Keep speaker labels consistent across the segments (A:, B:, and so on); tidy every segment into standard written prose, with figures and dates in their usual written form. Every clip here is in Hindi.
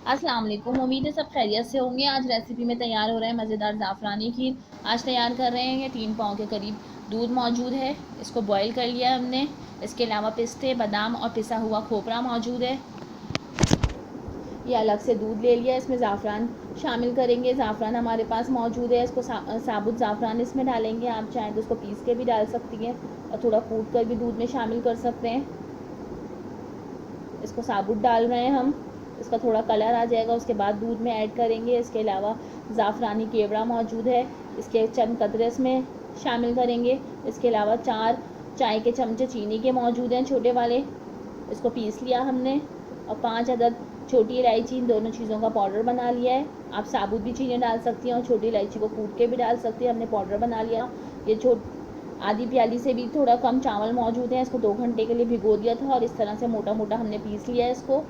A: अस्सलाम वालेकुम। उम्मीद है सब खैरियत से होंगे। आज रेसिपी में तैयार हो रहा है मज़ेदार ज़ाफ़रानी खीर। आज तैयार कर रहे हैं 3 पाव के करीब दूध मौजूद है, इसको बॉईल कर लिया है हमने। इसके अलावा पिस्ते, बादाम और पिसा हुआ खोपरा मौजूद है। ये अलग से दूध ले लिया, इसमें ज़ाफ़रान शामिल करेंगे। ज़ाफ़रान हमारे पास मौजूद है, इसको साबुत ज़ाफ़रान इसमें डालेंगे। आप चाहें तो इसको पीस के भी डाल सकती हैं और थोड़ा कूट कर भी दूध में शामिल कर सकते हैं। इसको साबुत डाल रहे हैं हम, इसका थोड़ा कलर आ जाएगा, उसके बाद दूध में ऐड करेंगे। इसके अलावा ज़ाफ़रानी केवड़ा मौजूद है, इसके चंद कतरे इसमें शामिल करेंगे। इसके अलावा 4 चाय के चमचे चीनी के मौजूद हैं, छोटे वाले, इसको पीस लिया हमने। और 5 अदद छोटी इलायची, इन दोनों चीज़ों का पाउडर बना लिया है। आप साबुत भी चीनी डाल सकती हैं और छोटी इलायची को कूट के भी डाल सकती हैं। हमने पाउडर बना लिया। ये आधी प्याली से भी थोड़ा कम चावल मौजूद है, इसको 2 घंटे के लिए भिगो दिया था और इस तरह से मोटा मोटा हमने पीस लिया है इसको।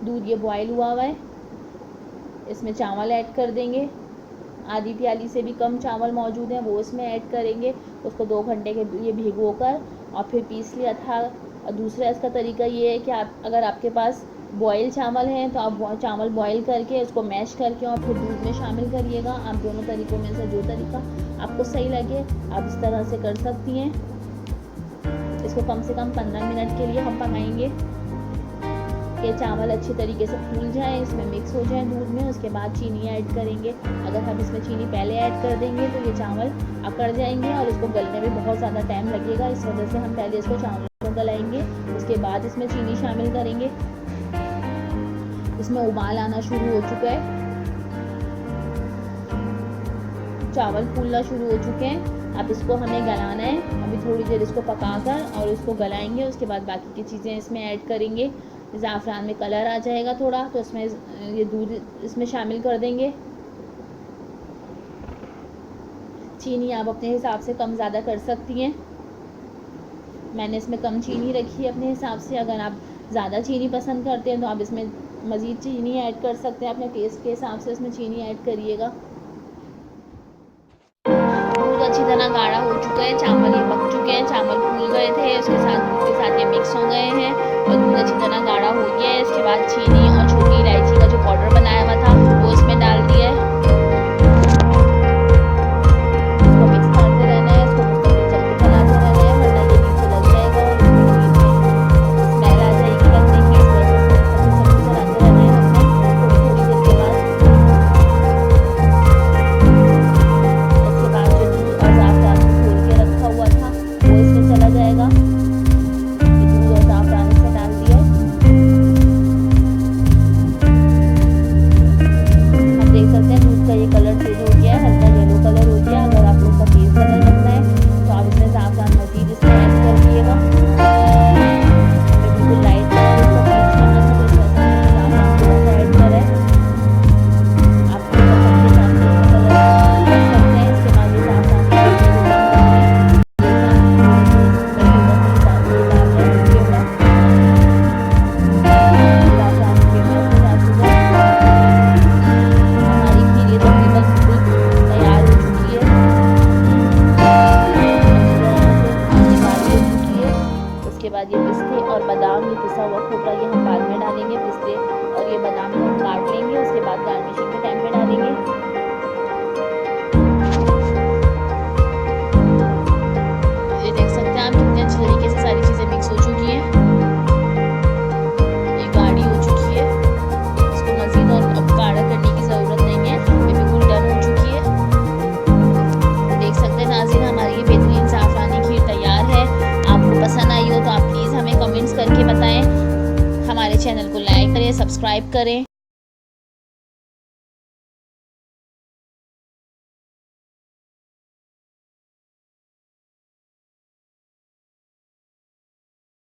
A: दूध ये बॉयल हुआ है, इसमें चावल ऐड कर देंगे। आधी प्याली से भी कम चावल मौजूद हैं, वो इसमें ऐड करेंगे। उसको 2 घंटे के लिए भिगो कर और फिर पीस लिया था। और दूसरा इसका तरीका ये है कि अगर आपके पास बॉयल चावल हैं तो आप चावल बॉयल करके उसको मैश करके और फिर दूध में शामिल करिएगा। आप दोनों तरीक़ों में से जो तरीका आपको सही लगे आप इस तरह से कर सकती हैं। इसको कम से कम 15 मिनट के लिए हम पकाएंगे। ये चावल अच्छी तरीके से फूल जाए, इसमें मिक्स हो जाए दूध में। उसके बाद चीनी ऐड करेंगे। अगर हम इसमें चीनी पहले ऐड कर देंगे तो ये चावल अकड़ जाएंगे और इसको गलने में बहुत ज़्यादा टाइम लगेगा। इस वजह से हम पहले इसको चावल को गलाएंगे, उसके बाद इसमें चीनी शामिल करेंगे। इसमें उबाल आना शुरू हो चुका है, चावल फूलना शुरू हो चुके हैं। अब इसको हमें गलाना है, अभी थोड़ी देर इसको पकाकर और इसको गलाएंगे। उसके बाद बाकी की चीज़ें इसमें ऐड करेंगे। ज़ाफ़रान में कलर आ जाएगा थोड़ा, तो इसमें ये दूध इसमें शामिल कर देंगे। चीनी आप अपने हिसाब से कम ज़्यादा कर सकती हैं। मैंने इसमें कम चीनी रखी है अपने हिसाब से। अगर आप ज़्यादा चीनी पसंद करते हैं तो आप इसमें मज़ीद चीनी ऐड कर सकते हैं। अपने टेस्ट के हिसाब से इसमें चीनी ऐड करिएगा। दूध अच्छी तरह गाढ़ा हो चुका है, चावल ये पक चुके हैं, चावल फूल गए थे, उसके साथ दूध के साथ ये मिक्स हो गए हैं और दूध अच्छी तरह गाढ़ा हो गया है। इसके बाद चीनी और छोटी इलायची का जो पाउडर बनाया हुआ था वो इसमें डाल दिया है। इसको मिक्स करते रहना है, इसको मुस्तकिल चलते चलाते रहना है, वरना ये नीचे लग जाएगा और स्मेल आ जाएगी लगने की। इस वजह से मुस्तकिल चलाते रहना है हमने थोड़ी देर के बाद। इसके बाद जो दूध और ज़ाफ़रान को घोल के रखा हुआ था वो इसमें चला जाएगा। दूध और ज़ाफ़रान इसमें डाल दिया। हम देख सकते हैं दूध का ये कलर चेंज हो गया है, हल्का येलो कलर हो गया। अगर आप लोग का तेज़ कलर रखना है तो आप इसमें ज़ाफ़रान मज़ीद इसमें ऐड कर दिएगा। बिल्कुल लाइट कलर इसका चेंज करना था तो इस वजह से ज़ाफ़रान थोड़ा सा ऐड करें। आप अपने पसंद के हिसाब से इसका कलर कर सकते हैं। इसके बाद ये ज़ाफ़रान के बाद ये पिस्ते और बादाम, ये पिसा हुआ खोपरा ये हम बाद में डालेंगे। पिस्ते और ये बादाम को हम काट लेंगे, उसके बाद गार्निशिंग के टाइम पे डालेंगे। ये देख सकते हैं आप कितने अच्छे तरीके से सारी चीज़ें मिक्स हो चुकी हैं, ये गाढ़ी हो चुकी है। इसको मज़ीद और अब गाढ़ा करने की ज़रूरत नहीं है, ये बिल्कुल डन हो चुकी है। देख सकते हैं नाज़रीन, हमारी ये बेहतरीन ज़ाफ़रानी खीर तैयार है। आपको पसंद आई हो तो आप प्लीज़ हमें कमेंट्स करके बताएं। हमारे चैनल को लाइक करें, सब्सक्राइब करें।